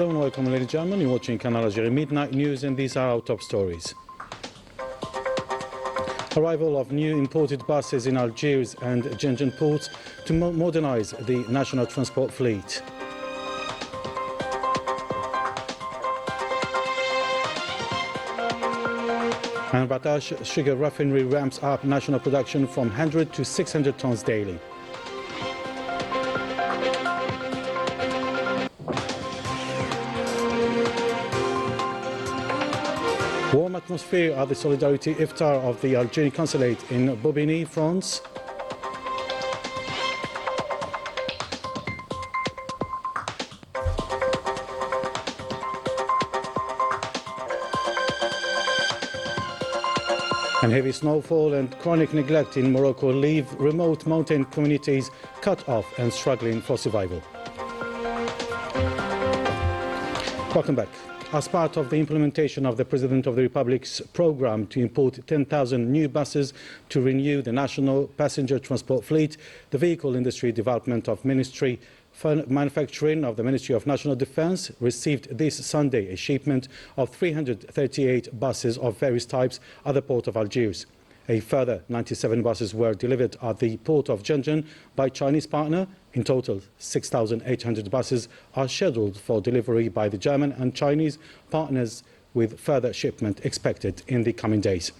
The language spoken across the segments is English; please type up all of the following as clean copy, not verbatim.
Hello and welcome, ladies and gentlemen. You're watching Canal Algérie Midnight News, and these are our top stories. Arrival of new imported buses in Algiers and Genghen ports to modernise the national transport fleet. And Batash sugar refinery ramps up national production from 100 to 600 tons daily. Warm atmosphere at the Solidarity Iftar of the Algerian Consulate in Bobigny, France. And heavy snowfall and chronic neglect in Morocco leave remote mountain communities cut off and struggling for survival. Welcome back. As part of the implementation of the President of the Republic's programme to import 10,000 new buses to renew the national passenger transport fleet, the Vehicle Industry Development of Ministry for Manufacturing of the Ministry of National Defence received this Sunday a shipment of 338 buses of various types at the port of Algiers. A further 97 buses were delivered at the port of Genghen by Chinese partner. In total, 6,800 buses are scheduled for delivery by the German and Chinese partners, with further shipment expected in the coming days.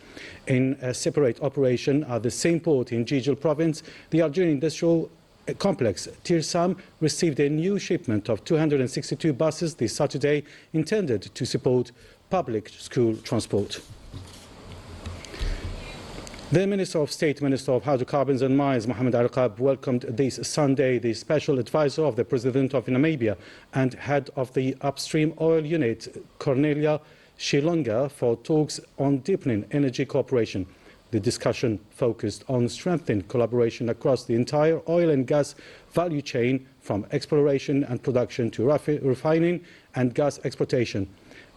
In a separate operation at the same port in Jijil province, the Algerian industrial complex Tirsam received a new shipment of 262 buses this Saturday, intended to support public school transport. The Minister of State, Minister of Hydrocarbons and Mines, Mohamed Al-Qab, welcomed this Sunday the Special Advisor of the President of Namibia and Head of the Upstream Oil Unit, Cornelia Shilonga, for talks on deepening energy cooperation. The discussion focused on strengthening collaboration across the entire oil and gas value chain, from exploration and production to refining and gas exportation.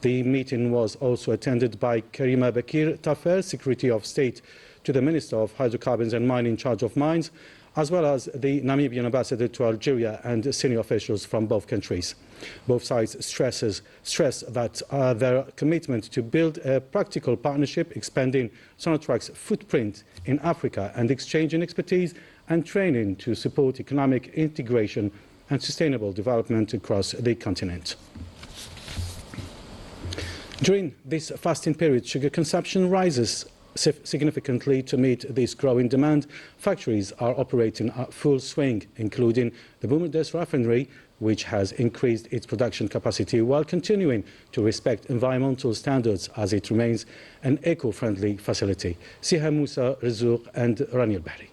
The meeting was also attended by Karima Bakir Tafer, Secretary of State to the Minister of Hydrocarbons and Mines in charge of mines, as well as the Namibian ambassador to Algeria and senior officials from both countries. Both sides stress that their commitment to build a practical partnership, expanding Sonatrach's footprint in Africa and exchanging expertise and training to support economic integration and sustainable development across the continent. During this fasting period, sugar consumption rises significantly. To meet this growing demand, factories are operating at full swing, including the Boumerdès refinery, which has increased its production capacity while continuing to respect environmental standards as it remains an eco-friendly facility. Siha Moussa, Rizouq and Rani Al-Bahri.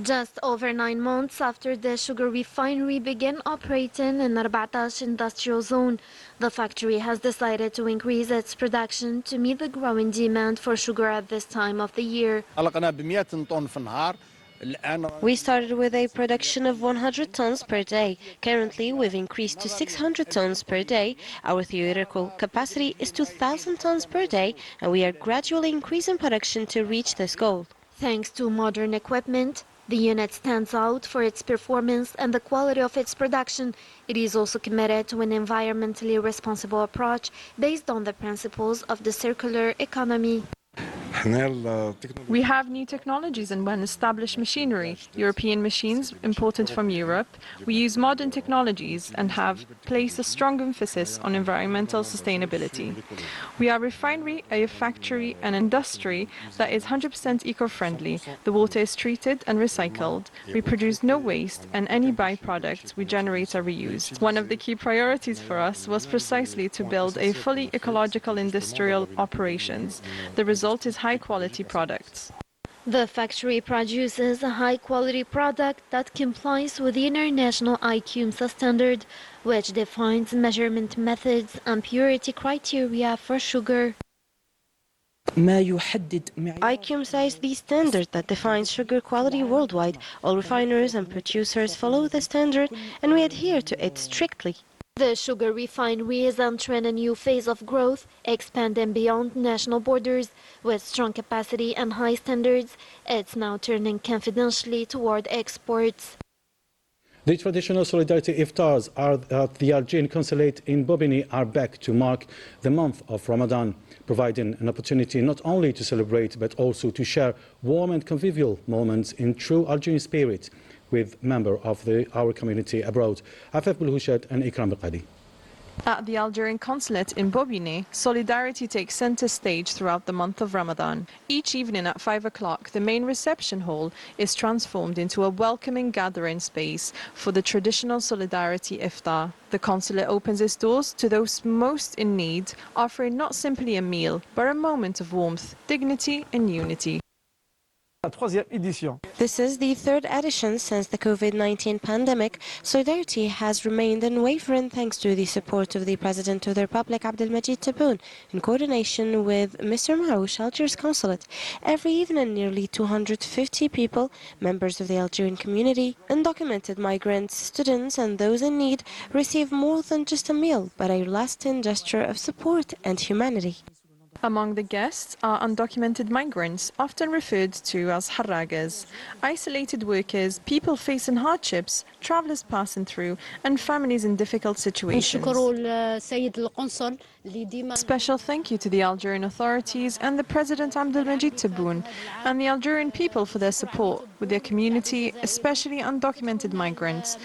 Just over 9 months after the sugar refinery began operating in Arbatash industrial zone, the factory has decided to increase its production to meet the growing demand for sugar at this time of the year. We started with a production of 100 tons per day. Currently, we've increased to 600 tons per day. Our theoretical capacity is 2,000 tons per day, and we are gradually increasing production to reach this goal. Thanks to modern equipment, the unit stands out for its performance and the quality of its production. It is also committed to an environmentally responsible approach based on the principles of the circular economy. We have new technologies and well-established machinery, European machines imported from Europe. We use modern technologies and have placed a strong emphasis on environmental sustainability. We are a refinery, a factory, an industry that is 100% eco-friendly. The water is treated and recycled. We produce no waste, and any byproducts we generate are reused. One of the key priorities for us was precisely to build a fully ecological industrial operations. The result is high-quality products. The factory produces a high-quality product that complies with the international IQMSA standard, which defines measurement methods and purity criteria for sugar. IQMSA is the standard that defines sugar quality worldwide. All refiners and producers follow the standard, and we adhere to it strictly. The sugar refinery is entering a new phase of growth, expanding beyond national borders. With strong capacity and high standards, it's now turning confidently toward exports. The traditional solidarity iftars at the Algerian consulate in Bobigny are back to mark the month of Ramadan, providing an opportunity not only to celebrate but also to share warm and convivial moments in true Algerian spirit with members of our community abroad. Afef Bulhushat and Ikram Al-Qadi. At the Algerian consulate in Bobigny, solidarity takes center stage throughout the month of Ramadan. Each evening at 5 o'clock, the main reception hall is transformed into a welcoming gathering space for the traditional solidarity iftar. The consulate opens its doors to those most in need, offering not simply a meal, but a moment of warmth, dignity and unity. This is the third edition since the COVID-19 pandemic. Solidarity has remained unwavering thanks to the support of the President of the Republic, Abdelmajid Tebboune, in coordination with Mr. Marouche, Algiers Consulate. Every evening, nearly 250 people, members of the Algerian community, undocumented migrants, students and those in need, receive more than just a meal, but a lasting gesture of support and humanity. Among the guests are undocumented migrants, often referred to as harragas, isolated workers, people facing hardships, travelers passing through, and families in difficult situations. Special thank you to the Algerian authorities and the President Abdelmajid Tebboune and the Algerian people for their support with their community, especially undocumented migrants.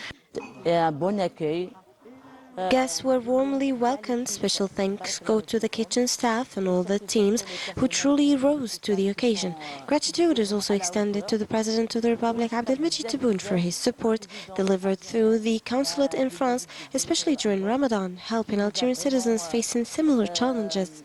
Guests were warmly welcomed. Special thanks go to the kitchen staff and all the teams who truly rose to the occasion. Gratitude is also extended to the President of the Republic, Abdelmajid Tebboune, for his support delivered through the consulate in France, especially during Ramadan, helping Algerian citizens facing similar challenges.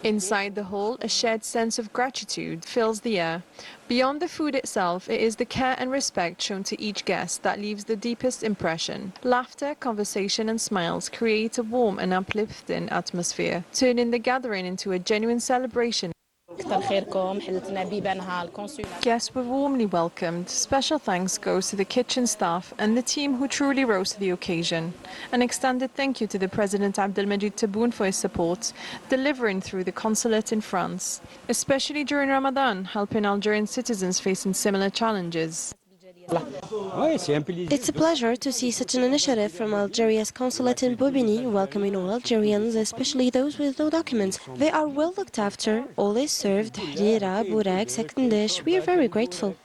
Inside the hall, a shared sense of gratitude fills the air. Beyond the food itself, it is the care and respect shown to each guest that leaves the deepest impression. Laughter, conversation and smiles create a warm and uplifting atmosphere, turning the gathering into a genuine celebration. Guests were warmly welcomed. Special thanks goes to the kitchen staff and the team who truly rose to the occasion. An extended thank you to the President Abdelmajid Tebboune for his support, delivering through the consulate in France, especially during Ramadan, helping Algerian citizens facing similar challenges. It's a pleasure to see such an initiative from Algeria's consulate in Bobigny, welcoming all Algerians, especially those with no documents. They are well looked after, all is served, harira, burek, second dish. We are very grateful.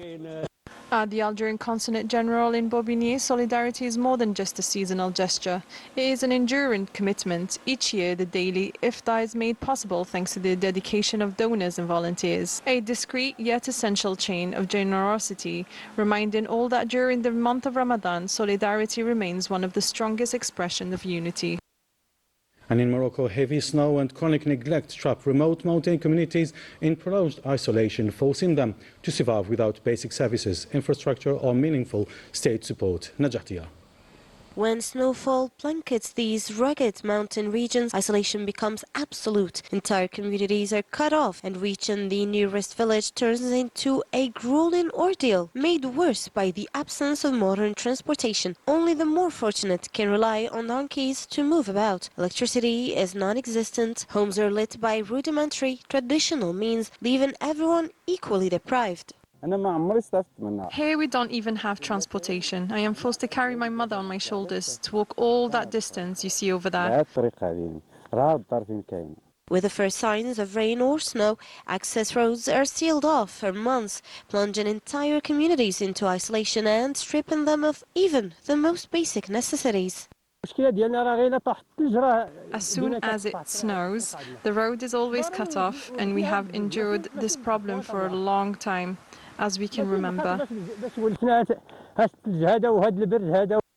At the Algerian Consulate General in Bobigny, solidarity is more than just a seasonal gesture. It is an enduring commitment. Each year, the daily iftar is made possible thanks to the dedication of donors and volunteers. A discreet yet essential chain of generosity, reminding all that during the month of Ramadan, solidarity remains one of the strongest expressions of unity. And in Morocco, heavy snow and chronic neglect trap remote mountain communities in prolonged isolation, forcing them to survive without basic services, infrastructure or meaningful state support. Najahtia. When snowfall blankets these rugged mountain regions, isolation becomes absolute. Entire communities are cut off, and reaching the nearest village turns into a grueling ordeal, made worse by the absence of modern transportation. Only the more fortunate can rely on donkeys to move about. Electricity is non-existent. Homes are lit by rudimentary, traditional means, leaving everyone equally deprived. Here we don't even have transportation. I am forced to carry my mother on my shoulders to walk all that distance you see over there. With the first signs of rain or snow, access roads are sealed off for months, plunging entire communities into isolation and stripping them of even the most basic necessities. As soon as it snows, the road is always cut off, and we have endured this problem for a long time, as we can remember.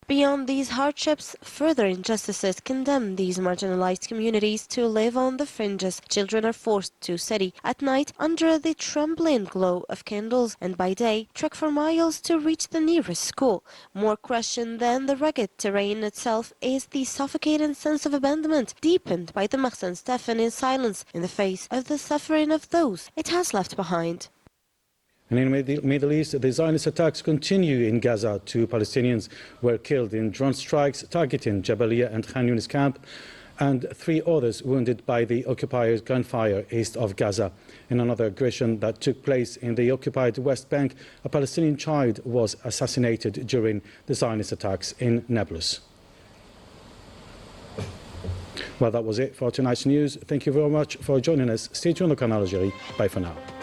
Beyond these hardships, further injustices condemn these marginalized communities to live on the fringes. Children are forced to study at night under the trembling glow of candles, and by day trek for miles to reach the nearest school. More crushing than the rugged terrain itself is the suffocating sense of abandonment, deepened by the Mahsen Stefan in silence in the face of the suffering of those it has left behind. And in the Middle East, the Zionist attacks continue in Gaza. 2 Palestinians were killed in drone strikes targeting Jabalia and Khan Yunis camp. and 3 others wounded by the occupiers' gunfire east of Gaza. In another aggression that took place in the occupied West Bank, a Palestinian child was assassinated during the Zionist attacks in Nablus. Well, that was it for tonight's news. Thank you very much for joining us. Stay tuned on Canal Algérie. Bye for now.